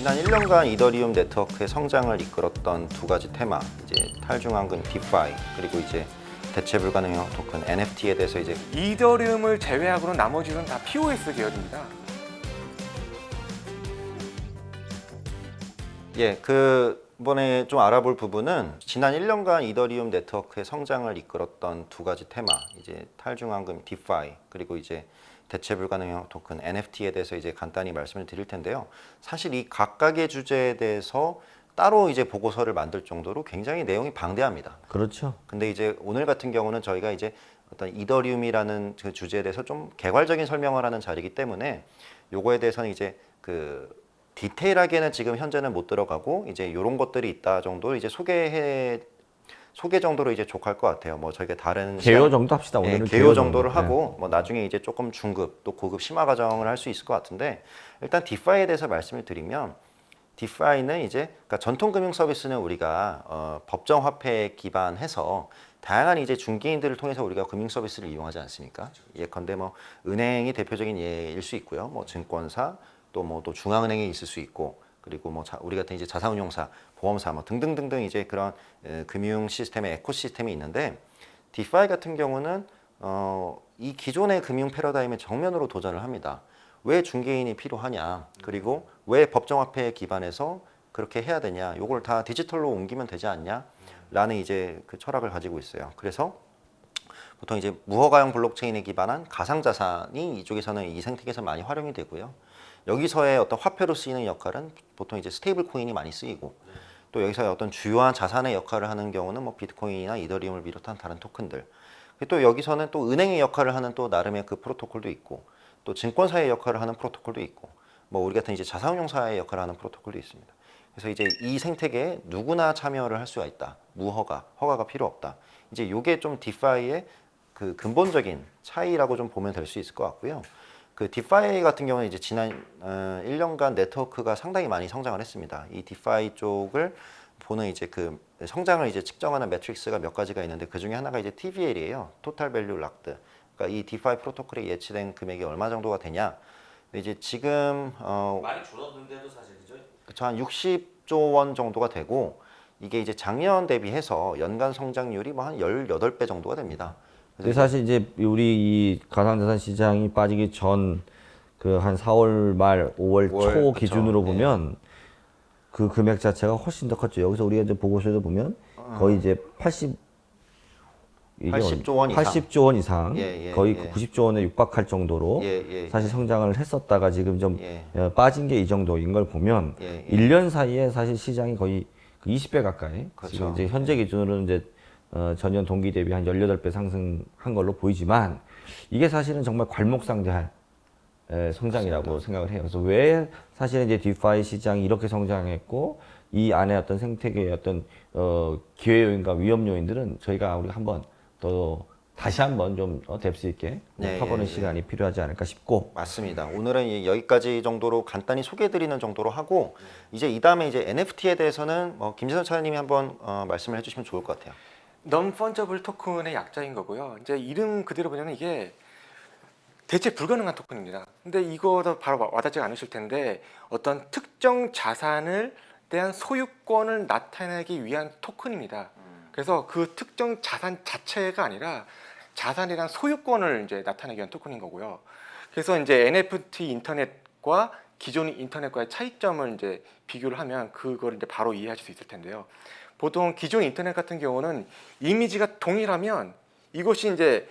지난 1년간 이더리움 네트워크의 성장을 이끌었던 두 가지 테마, 이제 탈중앙금 디파이 그리고 이제 대체 불가능형 토큰 NFT에 대해서 이제 이더리움을 제외하고는 나머지는 다 POS 계열입니다. 이번에 좀 알아볼 부분은 지난 1년간 이더리움 네트워크의 성장을 이끌었던 두 가지 테마, 이제 탈중앙금 디파이 그리고 이제 대체 불가능형 토큰 NFT에 대해서 이제 간단히 말씀을 드릴 텐데요. 사실 이 각각의 주제에 대해서 따로 이제 보고서를 만들 정도로 굉장히 내용이 방대합니다. 그렇죠. 근데 이제 오늘 같은 경우는 저희가 이제 어떤 이더리움이라는 그 주제에 대해서 좀 개괄적인 설명을 하는 자리이기 때문에 요거에 대해서는 이제 그 디테일하게는 지금 현재는 못 들어가고 이제 이런 것들이 있다 정도 이제 소개 정도로 이제 족할 것 같아요. 뭐 저희가 다른 개요 정도 합시다. 오늘은 개요 정도를 정도. 하고 뭐 나중에 이제 조금 중급 또 고급 심화 과정을 할 수 있을 것 같은데 일단 디파이에 대해서 말씀을 드리면 디파이는 이제 그러니까 전통 금융 서비스는 우리가 법정 화폐에 기반해서 다양한 이제 중개인들을 통해서 우리가 금융 서비스를 이용하지 않습니까? 예컨대 뭐 은행이 대표적인 예일 수 있고요. 뭐 증권사 또 중앙은행이 있을 수 있고 그리고 뭐 우리 같은 이제 자산운용사, 보험사 뭐 등등등등 이제 그런 금융 시스템의 에코시스템이 있는데 디파이 같은 경우는 이 기존의 금융 패러다임의 정면으로 도전을 합니다. 왜 중개인이 필요하냐? 그리고 왜 법정화폐에 기반해서 그렇게 해야 되냐? 요걸 다 디지털로 옮기면 되지 않냐? 라는 이제 그 철학을 가지고 있어요. 그래서 보통 이제 무허가형 블록체인에 기반한 가상자산이 이쪽에서는 이 생태계에서 많이 활용이 되고요. 여기서의 어떤 화폐로 쓰이는 역할은 보통 이제 스테이블 코인이 많이 쓰이고 또 여기서의 어떤 주요한 자산의 역할을 하는 경우는 뭐 비트코인이나 이더리움을 비롯한 다른 토큰들 또 여기서는 또 은행의 역할을 하는 또 나름의 그 프로토콜도 있고 또 증권사의 역할을 하는 프로토콜도 있고 뭐 우리 같은 이제 자산운용사의 역할을 하는 프로토콜도 있습니다. 그래서 이제 이 생태계에 누구나 참여를 할 수가 있다. 허가가 필요 없다. 이제 이게 좀 디파이의 그 근본적인 차이라고 좀 보면 될 수 있을 것 같고요. 그 디파이 같은 경우는 이제 지난 1년간 네트워크가 상당히 많이 성장을 했습니다. 이 디파이 쪽을 보는 이제 그 성장을 이제 측정하는 매트릭스가 몇 가지가 있는데 그 중에 하나가 이제 TVL이에요. 토탈 밸류 락드. 그러니까 이 디파이 프로토콜에 예치된 금액이 얼마 정도가 되냐. 근데 이제 지금 많이 줄었는데도 사실이죠. 그쵸, 한 60조 원 정도가 되고 이게 이제 작년 대비해서 연간 성장률이 뭐 한 18배 정도가 됩니다. 근데 사실 이제 우리 이 가상자산 시장이 빠지기 전 그 한 4월 말 5월 초 그쵸. 기준으로 보면 그 금액 자체가 훨씬 더 컸죠. 여기서 우리가 이제 보고서에도 보면 거의 이제 80조 원 이상. 80조 원 이상, 예, 거의 예. 90조 원에 육박할 정도로 사실 성장을 했었다가 지금 좀 빠진 게 이 정도인 걸 보면 1년 사이에 사실 시장이 거의 20배 가까이 그렇죠. 지금 이제 현재 기준으로는 이제 전년 동기 대비 한 18배 상승한 걸로 보이지만 이게 사실은 정말 괄목상대할 성장이라고 생각을 해요. 그래서 왜 사실은 이제 디파이 시장이 이렇게 성장했고 이 안에 어떤 생태계의 어떤 기회 요인과 위험 요인들은 우리가 한번 더 다시 한번 좀 뎁스 있게 파보는 시간이 필요하지 않을까 싶고. 맞습니다. 오늘은 여기까지 정도로 간단히 소개해드리는 정도로 하고 이제 이 다음에 이제 NFT에 대해서는 김재선 차장님이 한번 말씀을 해주시면 좋을 것 같아요. non-fungible 토큰의 약자인 거고요. 이제 이름 그대로 보면 이게 대체 불가능한 토큰입니다. 근데 이거도 바로 와닿지 않으실 텐데 어떤 특정 자산을 대한 소유권을 나타내기 위한 토큰입니다. 그래서 그 특정 자산 자체가 아니라 자산에 대한 소유권을 이제 나타내기 위한 토큰인 거고요. 그래서 이제 NFT 인터넷과 기존 인터넷과의 차이점을 이제 비교를 하면 그걸 이제 바로 이해하실 수 있을 텐데요. 보통 기존 인터넷 같은 경우는 이미지가 동일하면 이것이 이제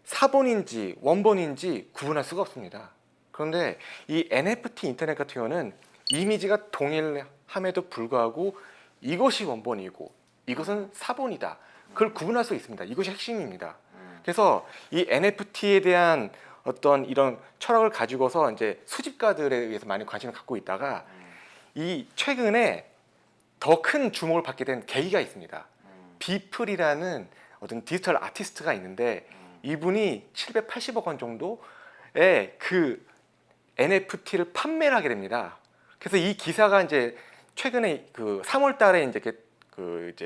사본인지 원본인지 구분할 수가 없습니다. 그런데 이 NFT 인터넷 같은 경우는 이미지가 동일함에도 불구하고 이것이 원본이고 이것은 사본이다. 그걸 구분할 수 있습니다. 이것이 핵심입니다. 그래서 이 NFT에 대한 어떤 이런 철학을 가지고서 이제 수집가들에 의해서 많이 관심을 갖고 있다가 이 최근에 더 큰 주목을 받게 된 계기가 있습니다. 비플이라는 어떤 디지털 아티스트가 있는데 이분이 780억 원 정도의 그 NFT를 판매를 하게 됩니다. 그래서 이 기사가 이제 최근에 그 3월 달에 이제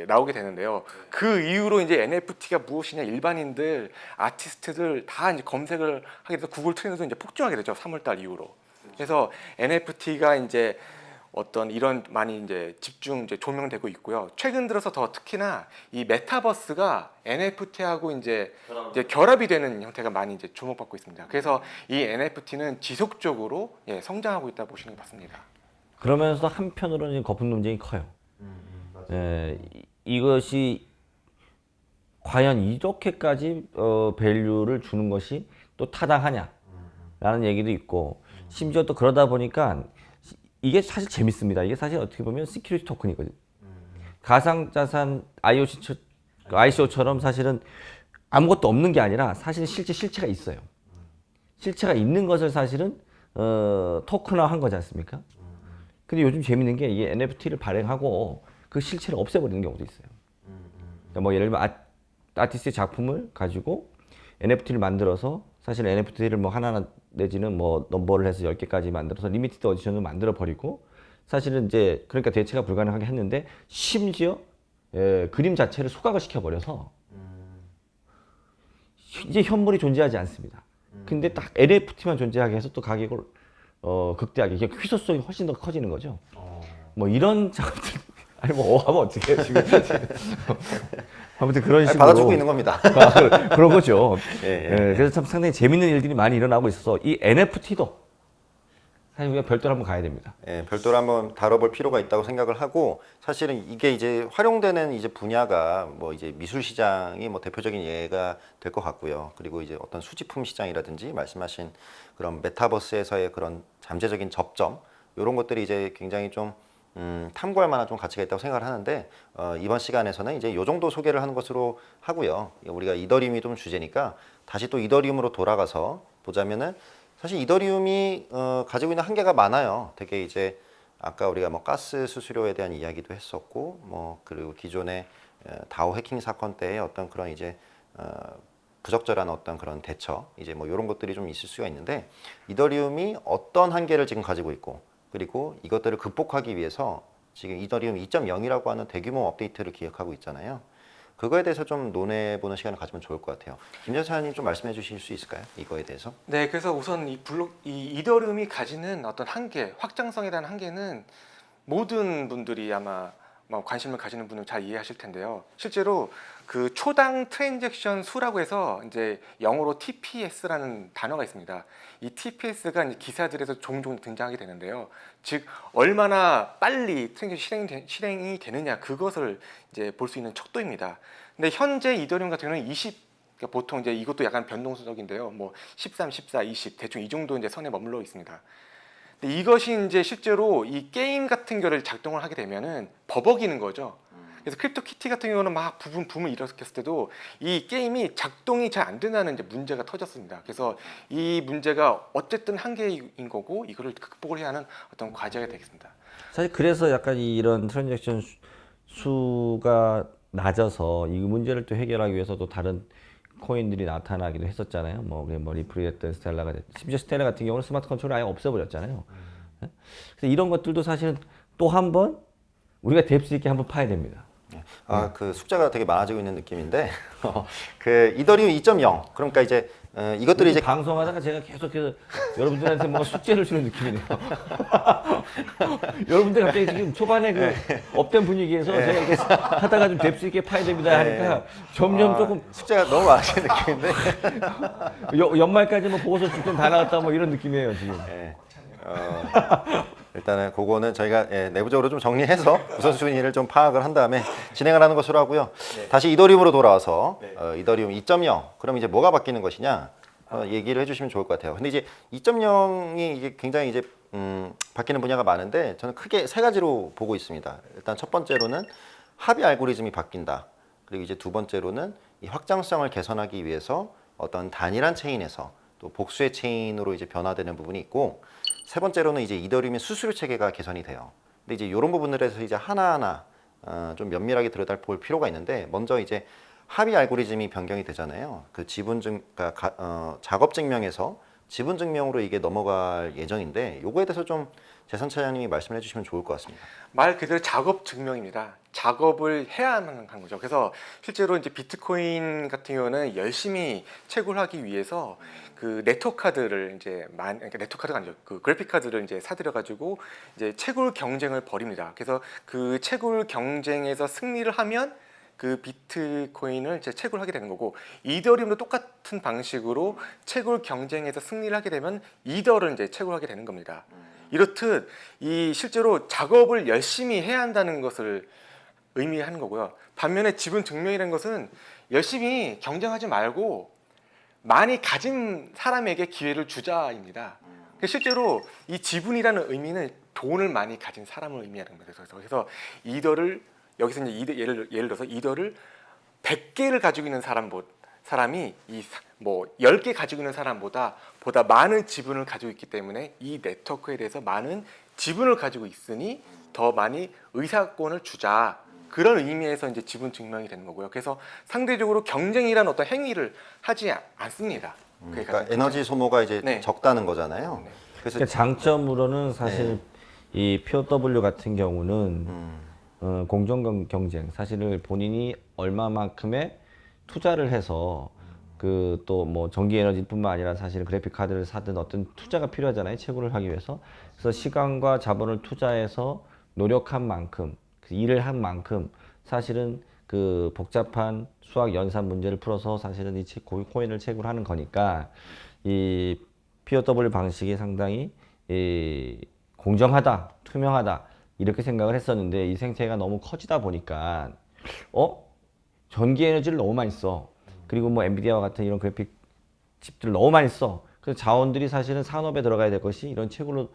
나오게 되는데요. 그 이후로 이제 NFT가 무엇이냐 일반인들, 아티스트들 다 이제 검색을 하게 돼서 구글 트렌드도 이제 폭증하게 되죠. 3월 달 이후로. 그래서 NFT가 이제 어떤 이런 많이 이제 집중 이제 조명되고 있고요. 최근 들어서 더 특히나 이 메타버스가 NFT하고 이제 결합이 되는 형태가 많이 이제 주목받고 있습니다. 그래서 이 NFT는 지속적으로 성장하고 있다 보시는 게 맞습니다. 그러면서 한편으로는 거품 논쟁이 커요. 이것이 과연 이렇게까지 밸류를 주는 것이 또 타당하냐라는 얘기도 있고, 심지어 또 그러다 보니까 이게 사실 재밌습니다. 이게 사실 어떻게 보면 시큐리티 토큰이거든요. 가상자산 ICO처럼 사실은 아무것도 없는 게 아니라 사실은 실체가 있어요. 실체가 있는 것을 사실은 토큰화한 거지 않습니까? 근데 요즘 재밌는 게 이게 NFT를 발행하고 그 실체를 없애버리는 경우도 있어요. 그러니까 뭐 예를 들면 아티스트의 작품을 가지고 NFT를 만들어서, 사실 NFT를 뭐 하나 내지는 뭐 넘버를 해서 10개까지 만들어서 리미티드 어디션을 만들어 버리고, 사실은 이제 그러니까 대체가 불가능하게 했는데, 심지어 그림 자체를 소각을 시켜버려서 이제 현물이 존재하지 않습니다. 근데 딱 NFT만 존재하게 해서 또 가격을 극대하게, 희소성이 훨씬 더 커지는 거죠. 뭐 이런 작업들, 아니 뭐 하면 어떻게 해요 지금. 아무튼 그런 식으로 받아주고 있는 겁니다. 그런 거죠. 예. 그래서 참 상당히 재밌는 일들이 많이 일어나고 있어서 이 NFT도 사실 우리가 별도로 한번 가야 됩니다. 예, 별도로 한번 다뤄볼 필요가 있다고 생각을 하고, 사실은 이게 이제 활용되는 이제 분야가 뭐 이제 미술 시장이 뭐 대표적인 예가 될 것 같고요. 그리고 이제 어떤 수집품 시장이라든지 말씀하신 그런 메타버스에서의 그런 잠재적인 접점, 이런 것들이 이제 굉장히 좀 탐구할 만한 좀 가치가 있다고 생각을 하는데, 이번 시간에서는 이제 요 정도 소개를 하는 것으로 하고요. 우리가 이더리움이 좀 주제니까 다시 또 이더리움으로 돌아가서 보자면은, 사실 이더리움이 가지고 있는 한계가 많아요. 되게 이제 아까 우리가 뭐 가스 수수료에 대한 이야기도 했었고, 뭐 그리고 기존의 다오 해킹 사건 때의 어떤 그런 이제 부적절한 어떤 그런 대처, 이제 뭐 이런 것들이 좀 있을 수가 있는데, 이더리움이 어떤 한계를 지금 가지고 있고, 그리고 이것들을 극복하기 위해서 지금 이더리움 2.0이라고 하는 대규모 업데이트를 기획하고 있잖아요. 그거에 대해서 좀 논해보는 시간을 가지면 좋을 것 같아요. 김 전사님 좀 말씀해 주실 수 있을까요? 이거에 대해서? 네, 그래서 우선 이 이더리움이 가지는 어떤 한계, 확장성에 대한 한계는 모든 분들이 아마 뭐 관심을 가지는 분은 잘 이해하실 텐데요. 실제로 그 초당 트랜잭션 수라고 해서 이제 영어로 TPS라는 단어가 있습니다. 이 TPS가 이제 기사들에서 종종 등장하게 되는데요. 즉 얼마나 빨리 트랜잭션 실행이 되느냐, 그것을 이제 볼 수 있는 척도입니다. 근데 현재 이더리움 같은 경우는 그러니까 보통 이제 이것도 약간 변동수적인데요. 뭐 13, 14, 20 대충 이 정도 이제 선에 머물러 있습니다. 근데 이것이 이제 실제로 이 게임 같은 거를 작동을 하게 되면은 버벅이는 거죠. 그래서 크립토키티 같은 경우는 막 붐을 일으켰을 때도 이 게임이 작동이 잘 안 된다는 이제 문제가 터졌습니다. 그래서 이 문제가 어쨌든 한계인 거고, 이거를 극복을 해야 하는 어떤 과제가 되겠습니다. 사실 그래서 약간 이런 트랜잭션 수가 낮아서 이 문제를 또 해결하기 위해서 또 다른 코인들이 나타나기도 했었잖아요. 뭐 리플이 됐든 스텔라가 됐든, 심지어 스텔라 같은 경우는 스마트 컨트롤을 아예 없애버렸잖아요. 그래서 이런 것들도 사실은 또 한 번 우리가 뎁스 있게 한번 파야 됩니다. 그 숙제가 되게 많아지고 있는 느낌인데, 그 이더리움 2.0, 그러니까 이제 이것들이 이제 방송하다가 제가 계속해서 여러분들한테 뭔가 숙제를 주는 느낌이네요. 여러분들 갑자기 지금 초반에 그 업된 분위기에서 제가 이렇게 하다가 좀 뎁스 있게 파야 됩니다 하니까 점점 조금 숙제가 너무 많아지는 느낌인데, 연말까지 뭐 보고서 줄 건 다 나갔다 뭐 이런 느낌이에요 지금. 일단은 그거는 저희가 내부적으로 좀 정리해서 우선순위를 좀 파악을 한 다음에 진행을 하는 것으로 하고요. 다시 이더리움으로 돌아와서 이더리움 2.0, 그럼 이제 뭐가 바뀌는 것이냐 얘기를 해주시면 좋을 것 같아요. 근데 이제 2.0이 이게 굉장히 이제 바뀌는 분야가 많은데, 저는 크게 세 가지로 보고 있습니다. 일단 첫 번째로는 합의 알고리즘이 바뀐다. 그리고 이제 두 번째로는 이 확장성을 개선하기 위해서 어떤 단일한 체인에서 또 복수의 체인으로 이제 변화되는 부분이 있고, 세 번째로는 이제 이더리움의 수수료 체계가 개선이 돼요. 근데 이제 이런 부분들에서 이제 하나하나 좀 면밀하게 들여다볼 필요가 있는데, 먼저 이제 합의 알고리즘이 변경이 되잖아요. 그 작업 증명에서 지분 증명으로 이게 넘어갈 예정인데, 요거에 대해서 좀 재선 차장님이 말씀해 주시면 좋을 것 같습니다. 말 그대로 작업 증명입니다. 작업을 해야만 하는 거죠. 그래서 실제로 이제 비트코인 같은 경우는 열심히 채굴 하기 위해서 그 네트워크 카드를 이제 그러니까 네트워크 카드가 아니죠. 그 그래픽 카드를 이제 사들여 가지고 이제 채굴 경쟁을 벌입니다. 그래서 그 채굴 경쟁에서 승리를 하면 그 비트코인을 이제 채굴하게 되는 거고, 이더리움도 똑같은 방식으로 채굴 경쟁에서 승리를 하게 되면 이더를 이제 채굴하게 되는 겁니다. 이렇듯 이 실제로 작업을 열심히 해야 한다는 것을 의미하는 거고요. 반면에 지분 증명이라는 것은 열심히 경쟁하지 말고 많이 가진 사람에게 기회를 주자입니다. 실제로 이 지분이라는 의미는 돈을 많이 가진 사람을 의미하는 거예요. 그래서 이더를 여기서 이제 예를 들어서 이더를 100개를 가지고 있는 사람이 뭐 10개 가지고 있는 사람보다 많은 지분을 가지고 있기 때문에 이 네트워크에 대해서 많은 지분을 가지고 있으니 더 많이 의사권을 주자. 그런 의미에서 이제 지분 증명이 되는 거고요. 그래서 상대적으로 경쟁이라는 어떤 행위를 하지 않습니다. 그러니까 에너지 소모가 이제 네. 적다는 거잖아요. 네. 그래서 그러니까 장점으로는 사실 이 POW 같은 경우는 공정 경쟁, 사실은 본인이 얼마만큼의 투자를 해서 그 또 뭐 전기 에너지뿐만 아니라 사실 그래픽 카드를 사든 어떤 투자가 필요하잖아요. 채굴을 하기 위해서. 그래서 시간과 자본을 투자해서 노력한 만큼, 그 일을 한 만큼 사실은 그 복잡한 수학 연산 문제를 풀어서 사실은 이 코인을 채굴하는 거니까 이 POW 방식이 상당히 공정하다, 투명하다 이렇게 생각을 했었는데, 이 생태계가 너무 커지다 보니까 전기 에너지를 너무 많이 써. 그리고 뭐 엔비디아와 같은 이런 그래픽 칩들을 너무 많이 써. 그래서 자원들이 사실은 산업에 들어가야 될 것이 이런 채굴로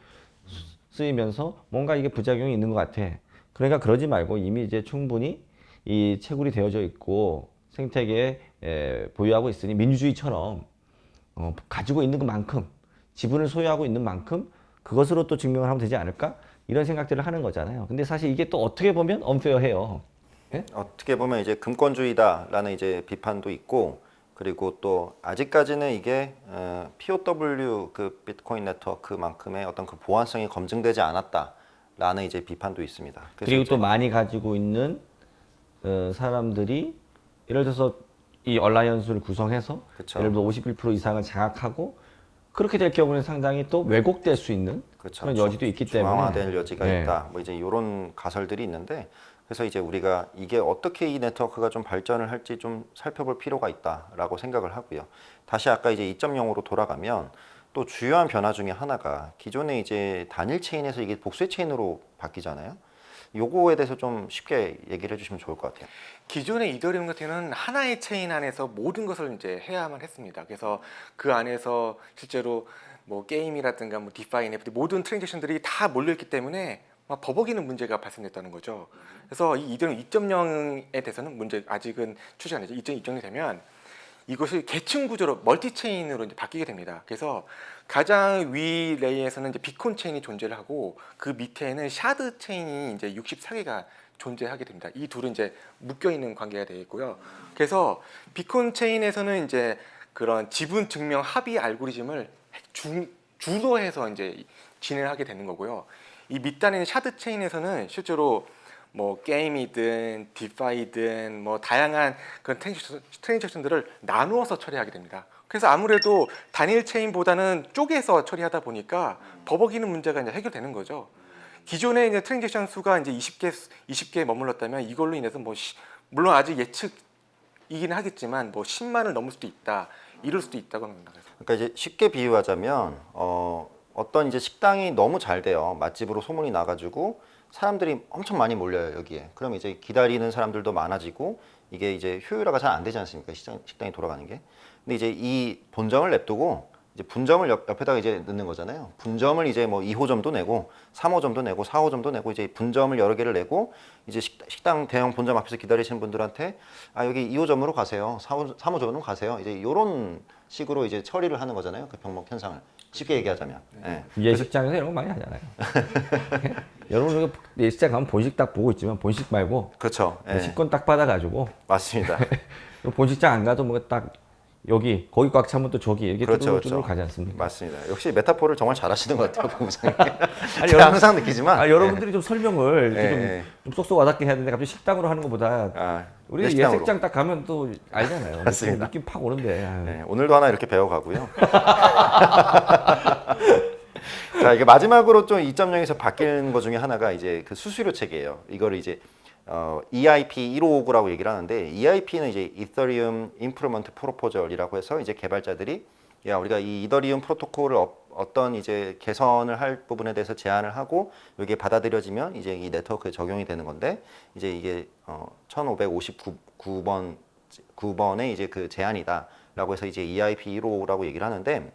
쓰이면서 뭔가 이게 부작용이 있는 것 같아. 그러니까 그러지 말고 이미 이제 충분히 이 채굴이 되어져 있고 생태계에 보유하고 있으니 민주주의처럼 가지고 있는 것만큼, 지분을 소유하고 있는 만큼 그것으로 또 증명을 하면 되지 않을까? 이런 생각들을 하는 거잖아요. 근데 사실 이게 또 어떻게 보면 언페어해요. 예? 어떻게 보면 이제 금권주의다라는 이제 비판도 있고, 그리고 또 아직까지는 이게 POW 그 비트코인 네트워크만큼의 어떤 그 보안성이 검증되지 않았다라는 이제 비판도 있습니다. 그래서 그리고 이제 또 많이 가지고 있는 사람들이 예를 들어서 이 얼라이언스를 구성해서 그쵸. 예를 들어 51% 이상을 장악하고 그렇게 될 경우는 상당히 또 왜곡될 수 있는 그렇죠. 그런 여지도 있기 때문에 중앙화될 여지가 네. 있다. 뭐 이제 이런 가설들이 있는데, 그래서 이제 우리가 이게 어떻게 이 네트워크가 좀 발전을 할지 좀 살펴볼 필요가 있다라고 생각을 하고요. 다시 아까 이제 2.0으로 돌아가면 또 주요한 변화 중에 하나가 기존에 이제 단일 체인에서 이게 복수의 체인으로 바뀌잖아요. 요거에 대해서 좀 쉽게 얘기를 해주시면 좋을 것 같아요. 기존의 이더리움 같은 경우는 하나의 체인 안에서 모든 것을 이제 해야만 했습니다. 그래서 그 안에서 실제로 뭐 게임이라든가 뭐 디파이, NFT 모든 트랜잭션들이 다 몰려있기 때문에 막 버벅이는 문제가 발생됐다는 거죠. 그래서 이 이더리움 2.0에 대해서는 문제 아직은 출시 안 되죠. 2.0이 되면 이것이 계층 구조로 멀티 체인으로 이제 바뀌게 됩니다. 그래서 가장 위 레이에서는 이제 비콘 체인이 존재를 하고 그 밑에는 샤드 체인이 이제 64개가 존재하게 됩니다. 이 둘은 이제 묶여 있는 관계가 되어 있고요. 그래서 비콘 체인에서는 이제 그런 지분 증명 합의 알고리즘을 주도해서 이제 진행하게 되는 거고요. 이 밑단에 샤드 체인에서는 실제로 뭐 게임이든 디파이든 뭐 다양한 그런 트랜잭션들을 나누어서 처리하게 됩니다. 그래서 아무래도 단일 체인보다는 쪼개서 처리하다 보니까 버벅이는 문제가 이제 해결되는 거죠. 기존에 이제 트랜잭션 수가 이제 20개에 머물렀다면 이걸로 인해서 뭐 물론 아직 예측이긴 하겠지만 뭐 10만을 넘을 수도 있다, 이럴 수도 있다고 합니다. 그러니까 이제 쉽게 비유하자면 어떤 이제 식당이 너무 잘 돼요. 맛집으로 소문이 나가지고 사람들이 엄청 많이 몰려요 여기에. 그럼 이제 기다리는 사람들도 많아지고 이게 이제 효율화가 잘 안 되지 않습니까? 식당이 돌아가는 게. 근데 이제 이 본점을 냅두고 이제 분점을 옆에다가 이제 넣는 거잖아요. 분점을 이제 뭐 2호점도 내고 3호점도 내고 4호점도 내고 이제 분점을 여러 개를 내고 이제 식당 대형 본점 앞에서 기다리시는 분들한테 여기 2호점으로 가세요. 3호점으로 가세요. 이제 이런 식으로 이제 처리를 하는 거잖아요. 그 병목 현상을 쉽게 얘기하자면. 네. 예식장에서 이런 거 많이 하잖아요. 여러분 예식장 가면 본식 딱 보고 있지만 본식 말고 그렇죠. 네. 식권 딱 받아가지고 맞습니다. 본식장 안 가도 뭐 딱 여기 거기 꽉 차면 또 저기 이렇게 그렇죠, 쭈글쭈글 그렇죠. 가지 않습니까? 맞습니다. 역시 메타포를 정말 잘하시는 것 같아요, 공장님. 아니, 제가 항상 느끼지만. 여러분들이 좀 설명을 이렇게 예. 좀 쏙쏙 와닿게 해야 되는데 갑자기 식당으로 하는 것보다 아, 우리 식당으로. 예식장 딱 가면 또 알잖아요. 맞습니다. 느낌 팍 오는데. 아유. 네, 오늘도 하나 이렇게 배워가고요. 자, 이게 마지막으로 좀 2.0에서 바뀌는 것 중에 하나가 이제 그 수수료 체계예요. 이거를 이제 EIP 1559라고 얘기를 하는데 EIP는 이제 이더리움 임프루먼트 프로포절이라고 해서 이제 개발자들이 야 우리가 이 이더리움 프로토콜을 어떤 이제 개선을 할 부분에 대해서 제안을 하고 이게 받아들여지면 이제 이 네트워크에 적용이 되는 건데 이제 이게 1559번의 이제 그 제안이다라고 해서 이제 EIP 1559라고 얘기를 하는데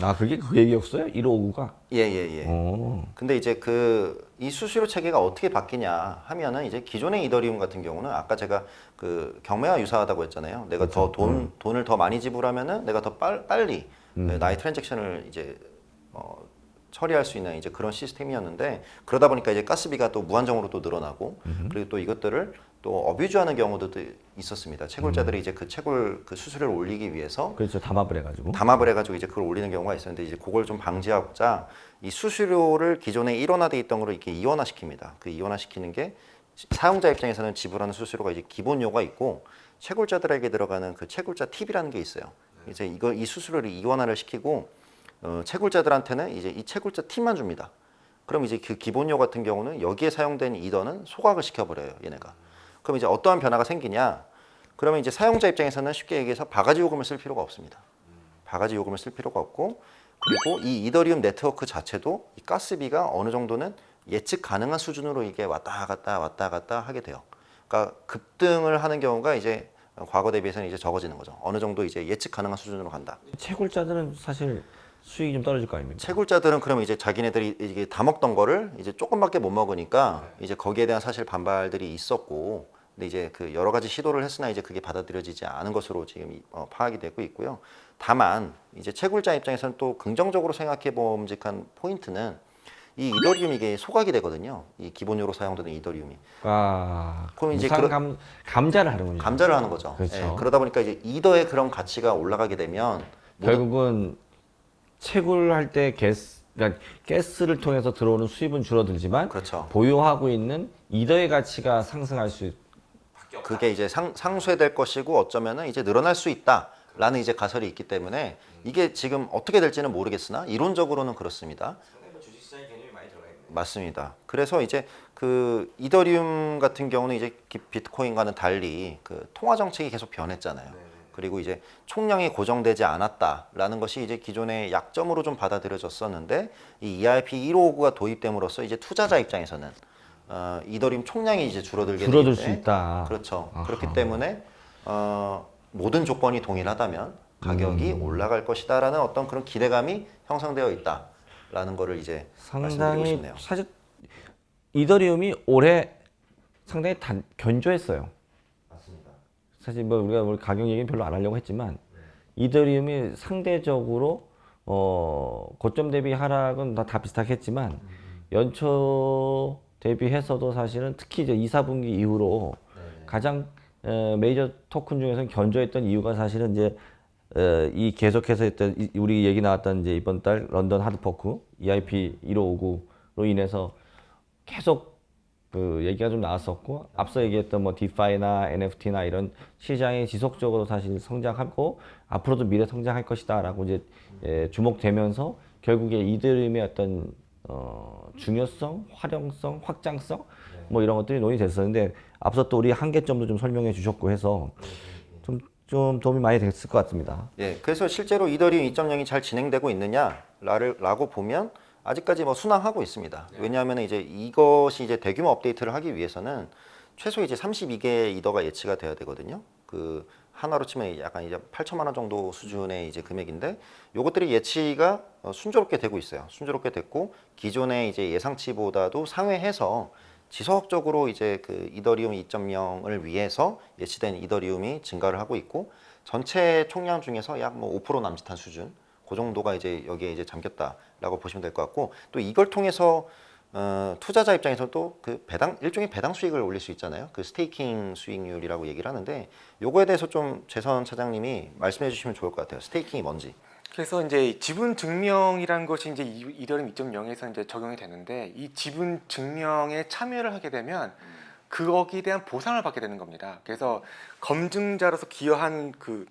아 그게 그 얘기였어요? 1559가? 예예예. 오. 근데 이제 이 수수료 체계가 어떻게 바뀌냐 하면은 이제 기존의 이더리움 같은 경우는 아까 제가 그 경매와 유사하다고 했잖아요. 내가 더 돈을 더 많이 지불하면은 내가 더 빨리 나의 트랜잭션을 이제 처리할 수 있는 이제 그런 시스템이었는데 그러다 보니까 이제 가스비가 또 무한정으로 또 늘어나고 그리고 또 이것들을 또 어뷰즈하는 경우도 있었습니다. 채굴자들이 이제 그 채굴 그 수수료를 올리기 위해서 그렇죠. 담합을 해가지고. 담합을 해가지고 이제 그걸 올리는 경우가 있었는데 이제 그걸 좀 방지하고자 이 수수료를 기존에 일원화돼 있던 거로 이렇게 이원화시킵니다. 그 이원화시키는 게 사용자 입장에서는 지불하는 수수료가 이제 기본료가 있고 채굴자들에게 들어가는 그 채굴자 팁이라는 게 있어요. 이제 이 수수료를 이원화를 시키고 채굴자들한테는 이제 이 채굴자 팁만 줍니다. 그럼 이제 그 기본료 같은 경우는 여기에 사용된 이더는 소각을 시켜버려요, 얘네가. 그럼 이제 어떠한 변화가 생기냐? 그러면 이제 사용자 입장에서는 쉽게 얘기해서 바가지 요금을 쓸 필요가 없습니다. 바가지 요금을 쓸 필요가 없고 그리고 이 이더리움 네트워크 자체도 이 가스비가 어느 정도는 예측 가능한 수준으로 이게 왔다 갔다 하게 돼요. 그러니까 급등을 하는 경우가 이제 과거 대비해서는 이제 적어지는 거죠. 어느 정도 이제 예측 가능한 수준으로 간다. 채굴자들은 사실 수익이 좀 떨어질 거 아닙니까? 채굴자들은 그러면 이제 자기네들이 이게 다 먹던 거를 이제 조금밖에 못 먹으니까 이제 거기에 대한 사실 반발들이 있었고, 근데 이제 그 여러 가지 시도를 했으나 이제 그게 받아들여지지 않은 것으로 지금 파악이 되고 있고요. 다만 이제 채굴자 입장에서는 또 긍정적으로 생각해 봄직한 포인트는 이 이더리움 이게 소각이 되거든요. 이 기본료로 사용되는 이더리움이. 아, 그럼 이제 감자를 하는군요. 감자를 하는 거죠. 그렇죠. 예, 그러다 보니까 이제 이더의 그런 가치가 올라가게 되면 결국은 채굴할 때 그러니까 가스를 통해서 들어오는 수입은 줄어들지만 그렇죠. 보유하고 있는 이더의 가치가 상승할 수 그게 이제 상쇄될 것이고 어쩌면은 이제 늘어날 수 있다라는 이제 가설이 있기 때문에 이게 지금 어떻게 될지는 모르겠으나 이론적으로는 그렇습니다. 상당히 주식시장의 개념이 많이 들어가 있네요. 맞습니다. 그래서 이제 그 이더리움 같은 경우는 이제 비트코인과는 달리 그 통화 정책이 계속 변했잖아요. 그리고 이제 총량이 고정되지 않았다라는 것이 이제 기존의 약점으로 좀 받아들여졌었는데 이 EIP 1559가 도입됨으로써 이제 투자자 입장에서는 이더리움 총량이 이제 줄어들 수 있다. 그렇죠. 아하. 그렇기 때문에 모든 조건이 동일하다면 가격이 올라갈 것이다라는 어떤 그런 기대감이 형성되어 있다라는 거를 이제 말씀드리고 상당히 싶네요. 사실 이더리움이 올해 상당히 견조했어요. 맞습니다. 사실 뭐 우리가 가격 얘기는 별로 안 하려고 했지만 이더리움이 상대적으로 고점 대비 하락은 다 비슷하겠지만 연초 대비해서도 사실은 특히 이제 2, 4분기 이후로 가장 메이저 토큰 중에서는 견조했던 이유가 사실은 이제 이 계속해서 했던 우리 얘기 나왔던 이제 이번 달 런던 하드포크 EIP 1559로 인해서 계속 그 얘기가 좀 나왔었고 앞서 얘기했던 뭐 디파이나 NFT나 이런 시장이 지속적으로 사실 성장하고 앞으로도 미래 성장할 것이다라고 이제 주목되면서 결국에 이더리움의 어떤 중요성, 활용성, 확장성 뭐 이런 것들이 논의됐었는데 앞서 또 우리 한계점도 좀 설명해 주셨고 해서 좀 도움이 많이 됐을 것 같습니다. 예, 그래서 실제로 이더리움 2.0이 잘 진행되고 있느냐라고 보면 아직까지 뭐 순항하고 있습니다. 왜냐하면 이제 이것이 이제 대규모 업데이트를 하기 위해서는 최소 이제 32개의 이더가 예치가 돼야 되거든요. 그 하나로 치면 약간 이제 8천만 원 정도 수준의 이제 금액인데 요것들이 예치가 순조롭게 되고 있어요. 순조롭게 됐고 기존의 이제 예상치보다도 상회해서 지속적으로 이제 그 이더리움 2.0을 위해서 예치된 이더리움이 증가를 하고 있고 전체 총량 중에서 약 뭐 5% 남짓한 수준 그 정도가 이제 여기에 이제 잠겼다라고 보시면 될 것 같고 또 이걸 통해서 투자자 입장에서 또 그 배당 일종의 배당 수익을 올릴 수 있잖아요. 그 스테이킹 수익률이라고 얘기를 하는데 요거에 대해서 좀 재선 차장님이 말씀해 주시면 좋을 것 같아요. 스테이킹이 뭔지. 그래서 이제 지분 증명이라는 것이 이제 이더리움 2.0에서 이제 적용이 되는데 이 지분 증명에 참여를 하게 되면 거기에 대한 보상을 받게 되는 겁니다. 그래서 검증자로서 기여한 그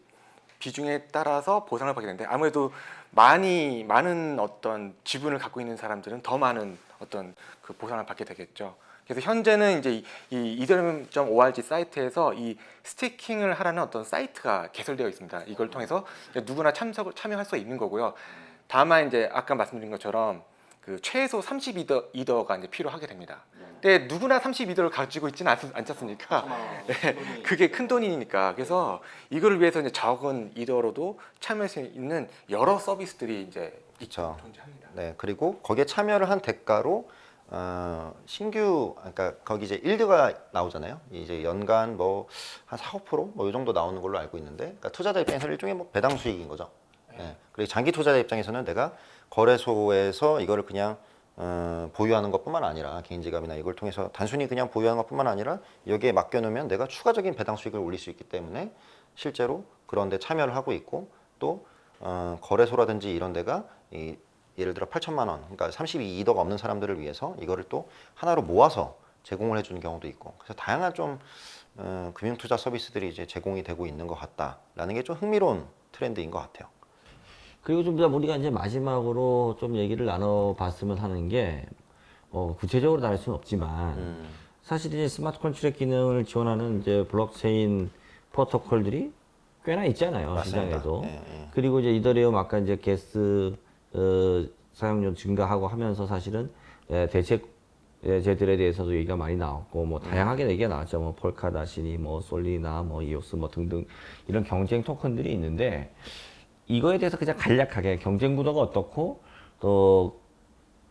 비중에 따라서 보상을 받게 되는데 아무래도 많은 어떤 지분을 갖고 있는 사람들은 더 많은 어떤 그 보상을 받게 되겠죠. 그래서 현재는 이제 이 이더리움.org 사이트에서 이 스테이킹을 하라는 어떤 사이트가 개설되어 있습니다. 이걸 통해서 누구나 참여할 수 있는 거고요. 다만 이제 아까 말씀드린 것처럼 그 최소 32더가 이제 필요하게 됩니다. 근데 누구나 32더를 가지고 있지는 않지 않습니까? 네, 그게 큰 돈이니까. 그래서 이거를 위해서 이제 적은 이더로도 참여할 수 있는 여러 서비스들이 이제 그렇죠. 존재합니다. 네, 그리고 거기에 참여를 한 대가로 신규 그러니까 거기 이제 일드가 나오잖아요. 이제 연간 뭐 한 4, 5% 뭐 이 정도 나오는 걸로 알고 있는데, 그러니까 투자자 입장에서 일종의 뭐 배당 수익인 거죠. 네. 그리고 장기 투자자 입장에서는 내가 거래소에서 이거를 그냥 보유하는 것뿐만 아니라 개인 지갑이나 이걸 통해서 단순히 그냥 보유하는 것뿐만 아니라 여기에 맡겨놓으면 내가 추가적인 배당 수익을 올릴 수 있기 때문에 실제로 그런 데 참여를 하고 있고, 또 거래소라든지 이런 데가 예를 들어 8천만 원, 그러니까 32이더가 없는 사람들을 위해서 이거를 또 하나로 모아서 제공을 해주는 경우도 있고, 그래서 다양한 좀 금융투자 서비스들이 이제 제공이 되고 있는 것 같다라는 게 좀 흥미로운 트렌드인 것 같아요. 그리고 좀 우리가 이제 마지막으로 좀 얘기를 나눠봤으면 하는 게 구체적으로 다룰 수는 없지만 사실 이제 스마트 컨트랙 기능을 지원하는 이제 블록체인 프로토콜들이 꽤나 있잖아요. 맞습니다. 시장에도. 예, 예. 그리고 이제 이더리움 아까 이제 게스 사용료 증가하고 하면서 사실은 대책제들에 대해서도 얘기가 많이 나왔고 뭐 다양하게 얘기가 나왔죠. 뭐 폴카다시니, 뭐 솔리나, 뭐 이오스 뭐 등등 이런 경쟁 토큰들이 있는데 이거에 대해서 그냥 간략하게 경쟁 구도가 어떻고 또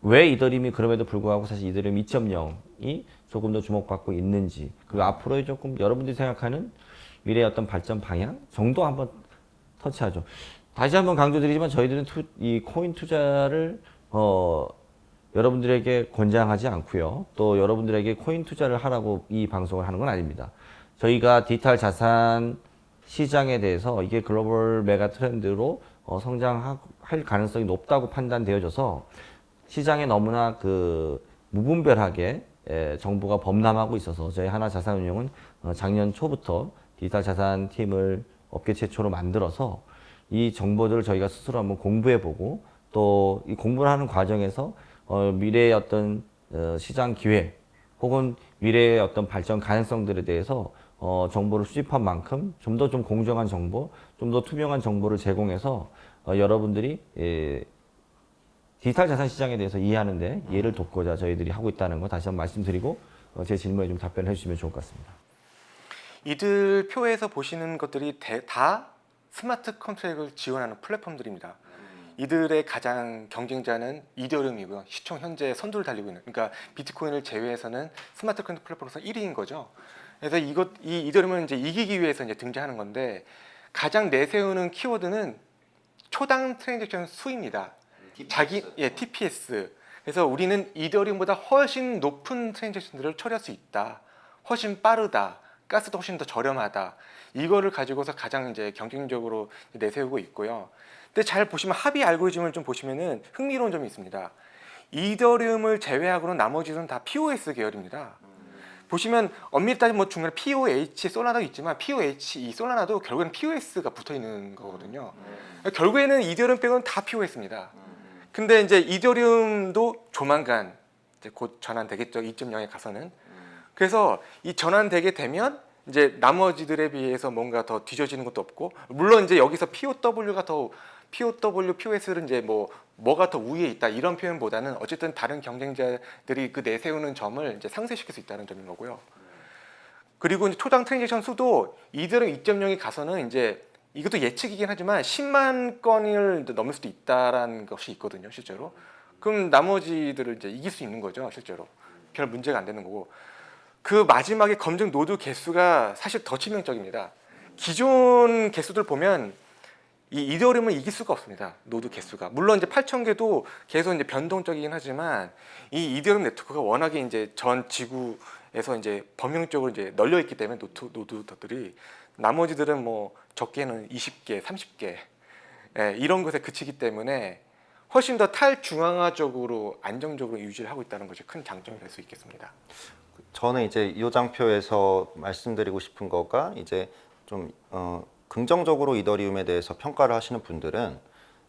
왜 이더리움이 그럼에도 불구하고 사실 이더리움 2.0이 조금 더 주목받고 있는지, 그리고 앞으로의 조금 여러분들이 생각하는 미래의 어떤 발전 방향 정도 한번 터치하죠. 다시 한번 강조드리지만 저희들은 이 코인 투자를 여러분들에게 권장하지 않고요. 또 여러분들에게 코인 투자를 하라고 이 방송을 하는 건 아닙니다. 저희가 디지털 자산 시장에 대해서 이게 글로벌 메가 트렌드로 성장할 가능성이 높다고 판단되어져서 시장에 너무나 그 무분별하게 정부가 범람하고 있어서 저희 하나자산운용은 작년 초부터 디지털 자산 팀을 업계 최초로 만들어서 이 정보들을 저희가 스스로 한번 공부해보고 또 이 공부를 하는 과정에서 미래의 어떤 시장 기회 혹은 미래의 어떤 발전 가능성들에 대해서 정보를 수집한 만큼 좀 더 좀 공정한 정보, 좀 더 투명한 정보를 제공해서 여러분들이 디지털 자산 시장에 대해서 이해하는데 이해를 돕고자 저희들이 하고 있다는 거 다시 한번 말씀드리고 제 질문에 좀 답변을 해주시면 좋을 것 같습니다. 이들 표에서 보시는 것들이 다 스마트 컨트랙을 지원하는 플랫폼들입니다. 이들의 가장 경쟁자는 이더리움이고요. 시총 현재 선두를 달리고 있는, 그러니까 비트코인을 제외해서는 스마트 컨트랙 플랫폼에서 1위인 거죠. 그래서 이 이더리움은 이제 이기기 위해서 이제 등장하는 건데 가장 내세우는 키워드는 초당 트랜잭션 수입니다. TPS. 그래서 우리는 이더리움보다 훨씬 높은 트랜잭션들을 처리할 수 있다. 훨씬 빠르다. 가스도 훨씬 더 저렴하다. 이거를 가지고서 가장 이제 경쟁적으로 내세우고 있고요. 근데 잘 보시면 합의 알고리즘을 좀 보시면은 흥미로운 점이 있습니다. 이더리움을 제외하고는 나머지는 다 POS 계열입니다. 보시면 엄밀히 따지면 뭐 중간에 POH 솔라나도 있지만 POH 이 솔라나도 결국에는 POS가 붙어 있는 거거든요. 결국에는 이더리움 빼고는 다 POS입니다. 근데 이제 이더리움도 조만간 이제 곧 전환되겠죠. 2.0에 가서는. 그래서 이 전환되게 되면 이제 나머지들에 비해서 뭔가 더 뒤져지는 것도 없고, 물론 이제 여기서 POS를 이제 뭐가 더 우위에 있다 이런 표현보다는 어쨌든 다른 경쟁자들이 그 내세우는 점을 이제 상쇄시킬 수 있다는 점인 거고요. 그리고 이제 초당 트랜잭션 수도 이더리움 2.0에 가서는 이제 이것도 예측이긴 하지만 10만 건을 넘을 수도 있다라는 것이 있거든요, 실제로. 그럼 나머지들을 이제 이길 수 있는 거죠, 실제로. 별 문제가 안 되는 거고. 그 마지막에 검증 노드 개수가 사실 더 치명적입니다. 기존 개수들 보면 이 이더리움을 이길 수가 없습니다. 노드 개수가. 물론 이제 8,000개도 계속 이제 변동적이긴 하지만 이 이더리움 네트워크가 워낙에 이제 전 지구에서 이제 범용적으로 이제 널려 있기 때문에 노드들이 나머지들은 뭐 적게는 20개, 30개 이런 것에 그치기 때문에 훨씬 더 탈중앙화적으로 안정적으로 유지를 하고 있다는 것이 큰 장점이 될 수 있겠습니다. 저는 이제 이 장표에서 말씀드리고 싶은 거가 이제 좀 긍정적으로 이더리움에 대해서 평가를 하시는 분들은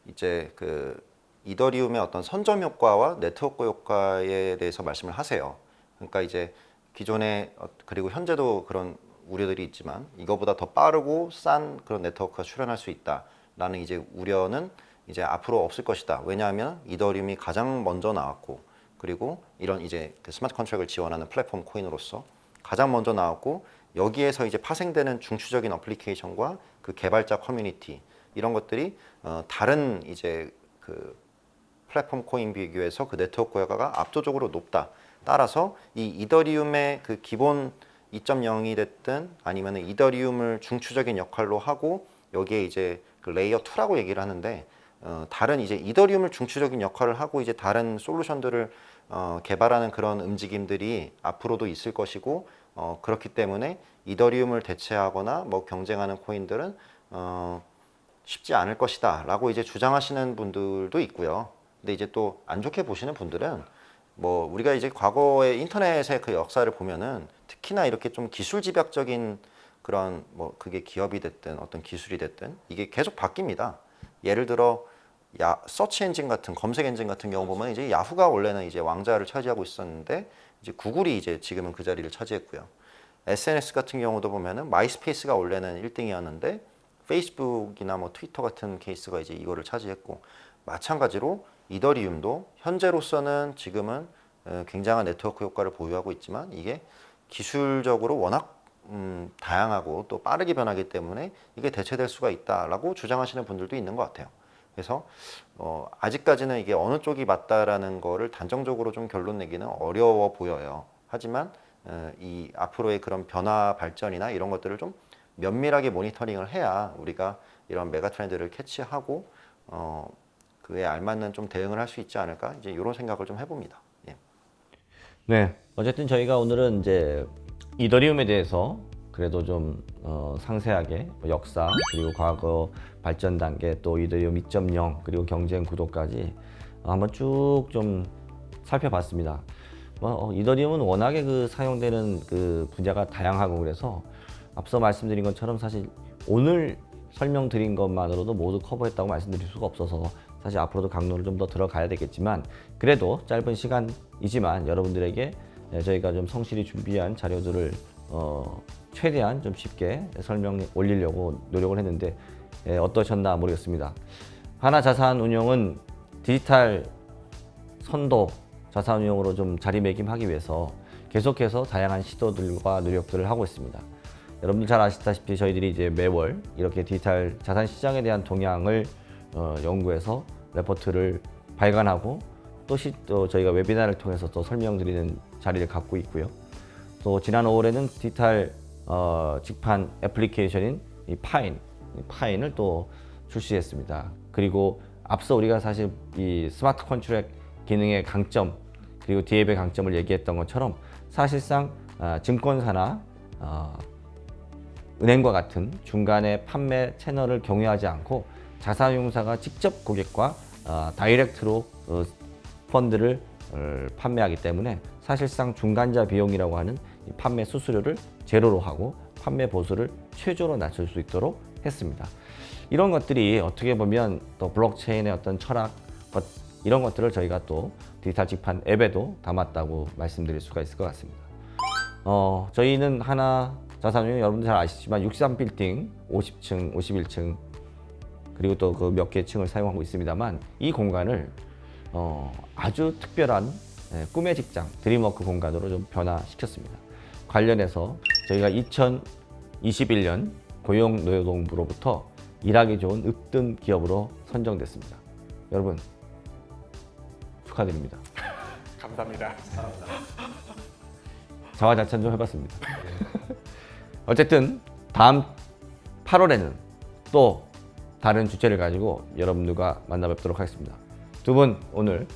이제 그 이더리움의 어떤 선점 효과와 네트워크 효과에 대해서 말씀을 하세요. 그러니까 이제 기존에 그리고 현재도 그런 우려들이 있지만 이거보다 더 빠르고 싼 그런 네트워크가 출현할 수 있다라는 이제 우려는 이제 앞으로 없을 것이다. 왜냐하면 이더리움이 가장 먼저 나왔고 그리고 이런 이제 그 스마트 컨트랙을 지원하는 플랫폼 코인으로서 가장 먼저 나왔고 여기에서 이제 파생되는 중추적인 어플리케이션과 그 개발자 커뮤니티 이런 것들이 다른 이제 그 플랫폼 코인 비교해서 그 네트워크 효과가 압도적으로 높다. 따라서 이 이더리움의 그 기본 2.0이 됐든 아니면 이더리움을 중추적인 역할로 하고 여기에 이제 그 레이어 2라고 얘기를 하는데 다른 이제 이더리움을 중추적인 역할을 하고 이제 다른 솔루션들을 개발하는 그런 움직임들이 앞으로도 있을 것이고 그렇기 때문에 이더리움을 대체하거나 뭐 경쟁하는 코인들은 쉽지 않을 것이다라고 이제 주장하시는 분들도 있고요. 근데 이제 또 안 좋게 보시는 분들은 뭐 우리가 이제 과거의 인터넷의 그 역사를 보면은 특히나 이렇게 좀 기술 집약적인 그런 뭐 그게 기업이 됐든 어떤 기술이 됐든 이게 계속 바뀝니다. 예를 들어 서치 엔진 같은 검색 엔진 같은 경우 보면 이제 야후가 원래는 이제 왕자를 차지하고 있었는데 이제 구글이 이제 지금은 그 자리를 차지했고요. SNS 같은 경우도 보면은 마이스페이스가 원래는 1등이었는데 페이스북이나 뭐 트위터 같은 케이스가 이제 이거를 차지했고 마찬가지로 이더리움도 현재로서는 지금은 굉장한 네트워크 효과를 보유하고 있지만 이게 기술적으로 워낙 다양하고 또 빠르게 변하기 때문에 이게 대체될 수가 있다라고 주장하시는 분들도 있는 것 같아요. 그래서 아직까지는 이게 어느 쪽이 맞다라는 거를 단정적으로 좀 결론 내기는 어려워 보여요. 하지만 이 앞으로의 그런 변화 발전이나 이런 것들을 좀 면밀하게 모니터링을 해야 우리가 이런 메가 트렌드를 캐치하고 그에 알맞는 좀 대응을 할 수 있지 않을까 이제 이런 생각을 좀 해봅니다. 예. 네, 어쨌든 저희가 오늘은 이제 이더리움에 대해서 그래도 좀 상세하게 역사 그리고 과거 발전 단계 또 이더리움 2.0 그리고 경쟁 구도까지 한번 쭉 좀 살펴봤습니다. 이더리움은 워낙에 그 사용되는 그 분야가 다양하고 그래서 앞서 말씀드린 것처럼 사실 오늘 설명드린 것만으로도 모두 커버했다고 말씀드릴 수가 없어서 사실 앞으로도 강론을 좀 더 들어가야 되겠지만 그래도 짧은 시간이지만 여러분들에게 저희가 좀 성실히 준비한 자료들을 최대한 좀 쉽게 설명 올리려고 노력을 했는데 어떠셨나 모르겠습니다. 하나자산운용은 디지털 선도 자산운용으로 좀 자리매김하기 위해서 계속해서 다양한 시도들과 노력들을 하고 있습니다. 여러분들 잘 아시다시피 저희들이 이제 매월 이렇게 디지털 자산 시장에 대한 동향을 연구해서 레포트를 발간하고 또 저희가 웨비나를 통해서 또 설명드리는 자리를 갖고 있고요. 또 지난 5월에는 디지털 직판 애플리케이션인 이 파인을 또 출시했습니다. 그리고 앞서 우리가 사실 이 스마트 컨트랙 기능의 강점 그리고 디앱의 강점을 얘기했던 것처럼 사실상 증권사나 은행과 같은 중간에 판매 채널을 경유하지 않고 자산운용사가 직접 고객과 다이렉트로 펀드를 판매하기 때문에 사실상 중간자 비용이라고 하는 이 판매 수수료를 제로로 하고 판매 보수를 최저로 낮출 수 있도록 했습니다. 이런 것들이 어떻게 보면 또 블록체인의 어떤 철학 이런 것들을 저희가 또 디지털 직판 앱에도 담았다고 말씀드릴 수가 있을 것 같습니다. 저희는 하나 자산운용 여러분들 잘 아시지만 63빌딩 50층, 51층 그리고 또 그 몇 개 층을 사용하고 있습니다만 이 공간을 아주 특별한 꿈의 직장 드림워크 공간으로 좀 변화시켰습니다. 관련해서 저희가 2021년 고용노동부로부터 일하기 좋은 으뜸 기업으로 선정됐습니다. 여러분 축하드립니다. 감사합니다. 자화자찬 좀 해봤습니다. 어쨌든 다음 8월에는 또 다른 주제를 가지고 여러분들과 만나뵙도록 하겠습니다. 두 분 오늘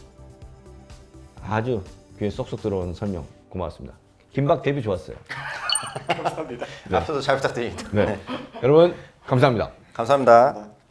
아주 귀에 쏙쏙 들어오는 설명 고맙습니다. 김박 데뷔 좋았어요. 감사합니다. 앞서도 잘 부탁드립니다. 네. 여러분 감사합니다. 감사합니다.